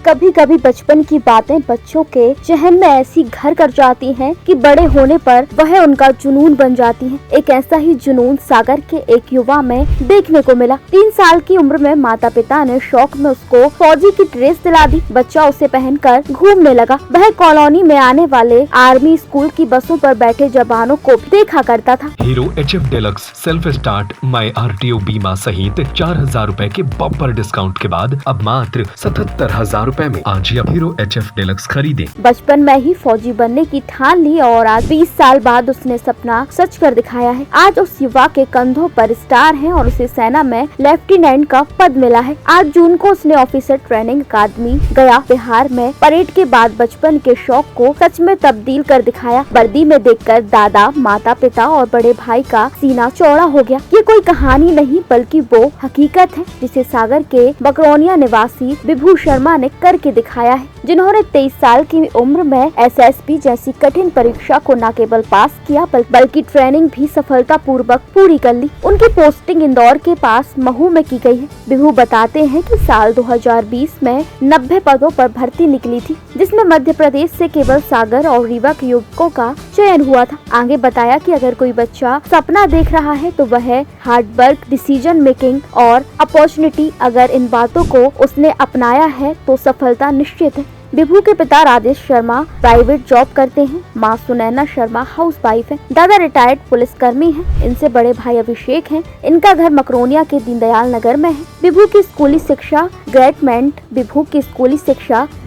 कभी कभी बचपन की बातें बच्चों के जहन में ऐसी घर कर जाती हैं कि बड़े होने पर वह उनका जुनून बन जाती हैं। एक ऐसा ही जुनून सागर के एक युवा में देखने को मिला। 3 साल की उम्र में माता पिता ने शौक में उसको फौजी की ड्रेस दिला दी। बच्चा उसे पहनकर घूमने लगा। वह कॉलोनी में आने वाले आर्मी स्कूल की बसों पर बैठे जवानों को देखा करता था। Hero HF deluxe self start my RTO बीमा सहित 4,000 रूपए के बम्पर डिस्काउंट के बाद अब मात्र 77,000 रूपए में आज ही अब हीरो HF डिलक्स खरीदें। बचपन में ही फौजी बनने की ठान ली और आज 20 साल बाद उसने सपना सच कर दिखाया है। आज उस युवा के कंधों पर स्टार है और उसे सेना में लेफ्टिनेंट का पद मिला है। 8 जून को उसने ऑफिसर ट्रेनिंग अकादमी गया। बिहार में परेड के बाद बचपन के शौक को सच में तब्दील कर दिखाया। वर्दी में देखकर दादा, माता पिता और बड़े भाई का सीना चौड़ा हो गया। ये कोई कहानी नहीं बल्कि वो हकीकत है जिसे सागर के बकरौनिया निवासी विभू शर्मा ने करके दिखाया है, जिन्होंने 23 साल की उम्र में SSB जैसी कठिन परीक्षा को न केवल पास किया बल्कि ट्रेनिंग भी सफलता पूर्वक पूरी कर ली। उनकी पोस्टिंग इंदौर के पास महू में की गई है। विभू बताते हैं कि साल 2020 में 90 पदों पर भर्ती निकली थी, जिसमें मध्य प्रदेश से केवल सागर और रीवा के युवकों का चयन हुआ था। आगे बताया कि अगर कोई बच्चा सपना देख रहा है तो वह हार्ड वर्क, डिसीजन मेकिंग और अपॉर्चुनिटी, अगर इन बातों को उसने अपनाया है तो सफलता निश्चित है। विभू के पिता राजेश शर्मा प्राइवेट जॉब करते हैं। माँ सुनैना शर्मा हाउसवाइफ है। दादा रिटायर्ड पुलिसकर्मी हैं। इनसे बड़े भाई अभिषेक हैं। इनका घर मकरोनिया के दीनदयाल नगर में है। विभू की स्कूली शिक्षा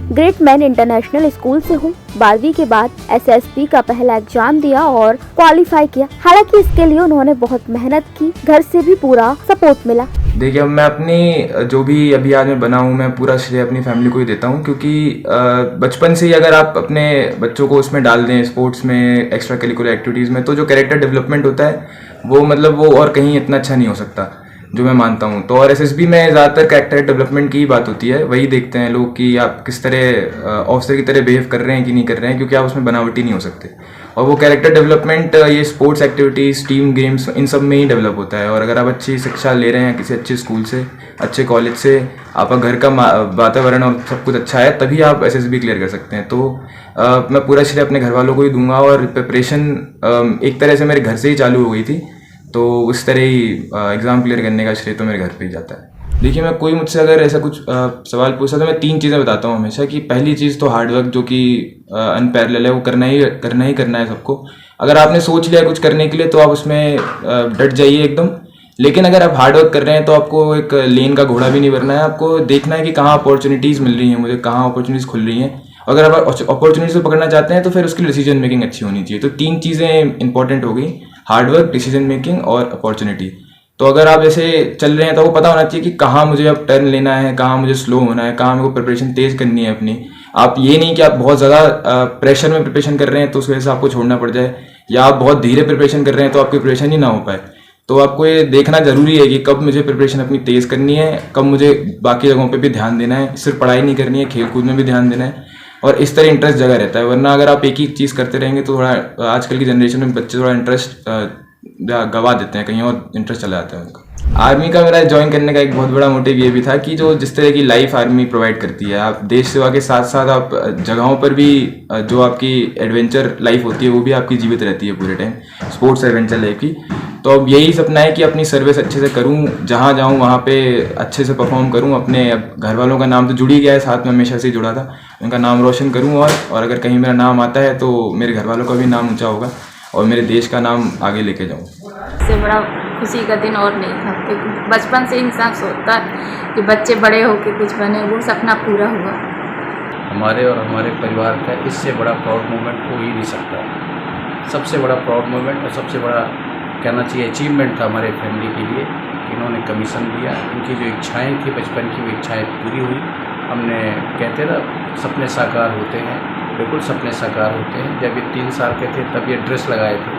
ग्रेट मैन इंटरनेशनल स्कूल से हुई। 12वीं के बाद SSB का पहला एग्जाम दिया और क्वालिफाई किया। हालांकि इसके लिए उन्होंने बहुत मेहनत की। घर से भी पूरा सपोर्ट मिला। देखिए, मैं अपनी जो भी अभी आज मैं बना हूँ, मैं पूरा श्रेय अपनी फैमिली को ही देता हूँ, क्योंकि बचपन से ही अगर आप अपने बच्चों को उसमें डाल दें, स्पोर्ट्स में, एक्स्ट्रा करिकुलर एक्टिविटीज़ में, तो जो कैरेक्टर डेवलपमेंट होता है वो और कहीं इतना अच्छा नहीं हो सकता, जो मैं मानता हूँ। तो और SSB में ज़्यादातर कैरेक्टर डेवलपमेंट की ही बात होती है। वही देखते हैं लोग कि आप किस तरह ऑफिसर की तरह बिहेव कर रहे हैं कि नहीं कर रहे हैं, क्योंकि आप उसमें बनावटी नहीं हो सकते। और वो कैरेक्टर डेवलपमेंट ये स्पोर्ट्स एक्टिविटीज़, टीम गेम्स, इन सब में ही डेवलप होता है। और अगर आप अच्छी शिक्षा ले रहे हैं किसी अच्छे स्कूल से, अच्छे कॉलेज से, आपका घर का वातावरण और सब कुछ अच्छा है, तभी आप SSB क्लियर कर सकते हैं। तो मैं पूरा श्रेय अपने घर वालों को ही दूंगा। और प्रिपरेशन एक तरह से मेरे घर से ही चालू हो गई थी, तो उस तरह ही एग्ज़ाम क्लियर करने का श्रेय तो मेरे घर पे ही जाता है। देखिए, मैं कोई मुझसे अगर ऐसा कुछ सवाल पूछता तो मैं 3 चीज़ें बताता हूँ हमेशा। कि पहली चीज़ तो हार्डवर्क, जो कि अनपैरेलल है, वो करना ही है सबको। अगर आपने सोच लिया कुछ करने के लिए तो आप उसमें डट जाइए एकदम। लेकिन अगर आप हार्डवर्क कर रहे हैं तो आपको एक लेन का घोड़ा भी नहीं बनना है। आपको देखना है कि कहाँ अपॉर्चुनिटीज़ मिल रही हैं मुझे, कहाँ अपॉर्चुनिटीज़ खुल रही हैं। अगर आप अपॉर्चुनिटीज़ को पकड़ना चाहते हैं तो फिर उसकी डिसीजन मेकिंग अच्छी होनी चाहिए। तो 3 चीज़ें इंपॉर्टेंट हो गई, हार्डवर्क, डिसीजन मेकिंग और अपॉर्चुनिटी। तो अगर आप ऐसे चल रहे हैं तो आपको पता होना चाहिए कि कहाँ मुझे अब टर्न लेना है, कहाँ मुझे स्लो होना है, कहाँ मेरे को प्रिपरेशन तेज़ करनी है अपनी। आप ये नहीं कि आप बहुत ज़्यादा प्रेशर में प्रिपरेशन कर रहे हैं तो उस वजह से आपको छोड़ना पड़ जाए, या आप बहुत धीरे प्रिपरेशन कर रहे हैं तो आपकी प्रिपरेशन ही ना हो पाए। तो आपको ये देखना ज़रूरी है कि कब मुझे प्रिपरेशन अपनी तेज़ करनी है, कब मुझे बाकी जगहों पे भी ध्यान देना है। सिर्फ पढ़ाई नहीं करनी है, खेल कूद में भी ध्यान देना है। और इस तरह इंटरेस्ट जगह रहता है। वरना अगर आप एक ही चीज़ करते रहेंगे तो थोड़ा आजकल की जनरेशन में बच्चे थोड़ा इंटरेस्ट गवा देते हैं, कहीं और इंटरेस्ट चला जाता है उनका। आर्मी का मेरा ज्वाइन करने का एक बहुत बड़ा मोटिव ये भी था कि जो जिस तरह की लाइफ आर्मी प्रोवाइड करती है, आप देश सेवा के साथ साथ आप जगहों पर भी जो आपकी एडवेंचर लाइफ होती है वो भी आपकी जीवित रहती है पूरे टाइम, स्पोर्ट्स एडवेंचर लाइफ की। तो अब यही सपना है कि अपनी सर्विस अच्छे से करूं, जहां जाऊं वहां पे अच्छे से परफॉर्म करूं। अपने घर वालों का नाम तो जुड़ ही गया है, साथ में हमेशा से ही जुड़ा था, उनका नाम रोशन करूं। और अगर कहीं मेरा नाम आता है तो मेरे घर वालों का भी नाम ऊँचा होगा और मेरे देश का नाम आगे लेके जाऊँ। इससे बड़ा खुशी का दिन और नहीं था, क्योंकि बचपन से इंसान सोचता है कि बच्चे बड़े होकर कुछ बने, वो सपना पूरा हुआ। हमारे और हमारे परिवार का इससे बड़ा प्राउड मोमेंट हो ही नहीं सकता। सबसे बड़ा प्राउड मोमेंट और सबसे बड़ा कहना चाहिए अचीवमेंट था हमारे फैमिली के लिए कि इन्होंने कमीशन दिया। इनकी जो इच्छाएं थी बचपन की, वो इच्छाएं पूरी हुई। हमने कहते ना, सपने साकार होते हैं, बिल्कुल सपने साकार होते हैं। जब ये 3 साल के थे तब ये ड्रेस लगाए थे,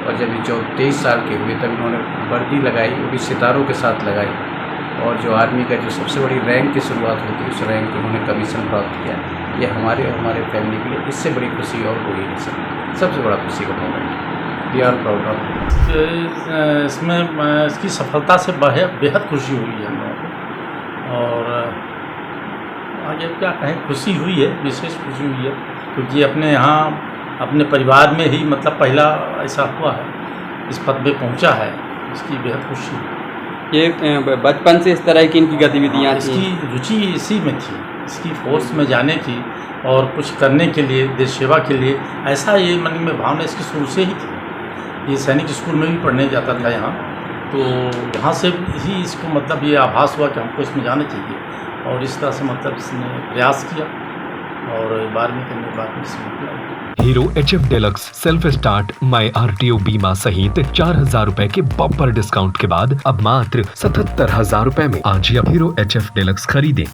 और जब ये 23 साल के हुए तब इन्होंने वर्दी लगाई, वो भी सितारों के साथ लगाई। और जो आर्मी का जो सबसे बड़ी रैंक की शुरुआत होती है, उस रैंक पे उन्होंने कमीशन प्राप्त किया। ये हमारे और हमारे फैमिली के लिए इससे बड़ी खुशी और हो ही नहीं सकती। सबसे बड़ा खुशी का moment, we are proud of. इसमें इसकी सफलता से बेहद खुशी हुई है हम लोगों को। और आगे क्या कहें, खुशी हुई है, विशेष खुशी हुई है, क्योंकि अपने यहाँ अपने परिवार में ही मतलब पहला ऐसा हुआ है, इस पद पे पहुँचा है, इसकी बेहद खुशी है। ये बचपन से इस तरह की इनकी गतिविधियाँ थी? इसकी रुचि इसी में थी, इसकी फोर्स में जाने की और कुछ करने के लिए, देश सेवा के लिए, ऐसा ये मन में भावना इसकी शुरू से ही थी। ये सैनिक स्कूल में भी पढ़ने जाता था यहाँ, तो यहाँ से ही इसको मतलब ये आभास हुआ कि हमको इसमें जाना चाहिए, और इस तरह से मतलब इसने प्रयास किया और 12वीं करने के बाद इसमें निकला। Hero HF deluxe self start my RTO बीमा सहित 4,000 रुपए के बम्पर डिस्काउंट के बाद अब मात्र 77,000 रुपए में आज ही हीरो HF डिलक्स खरीदें।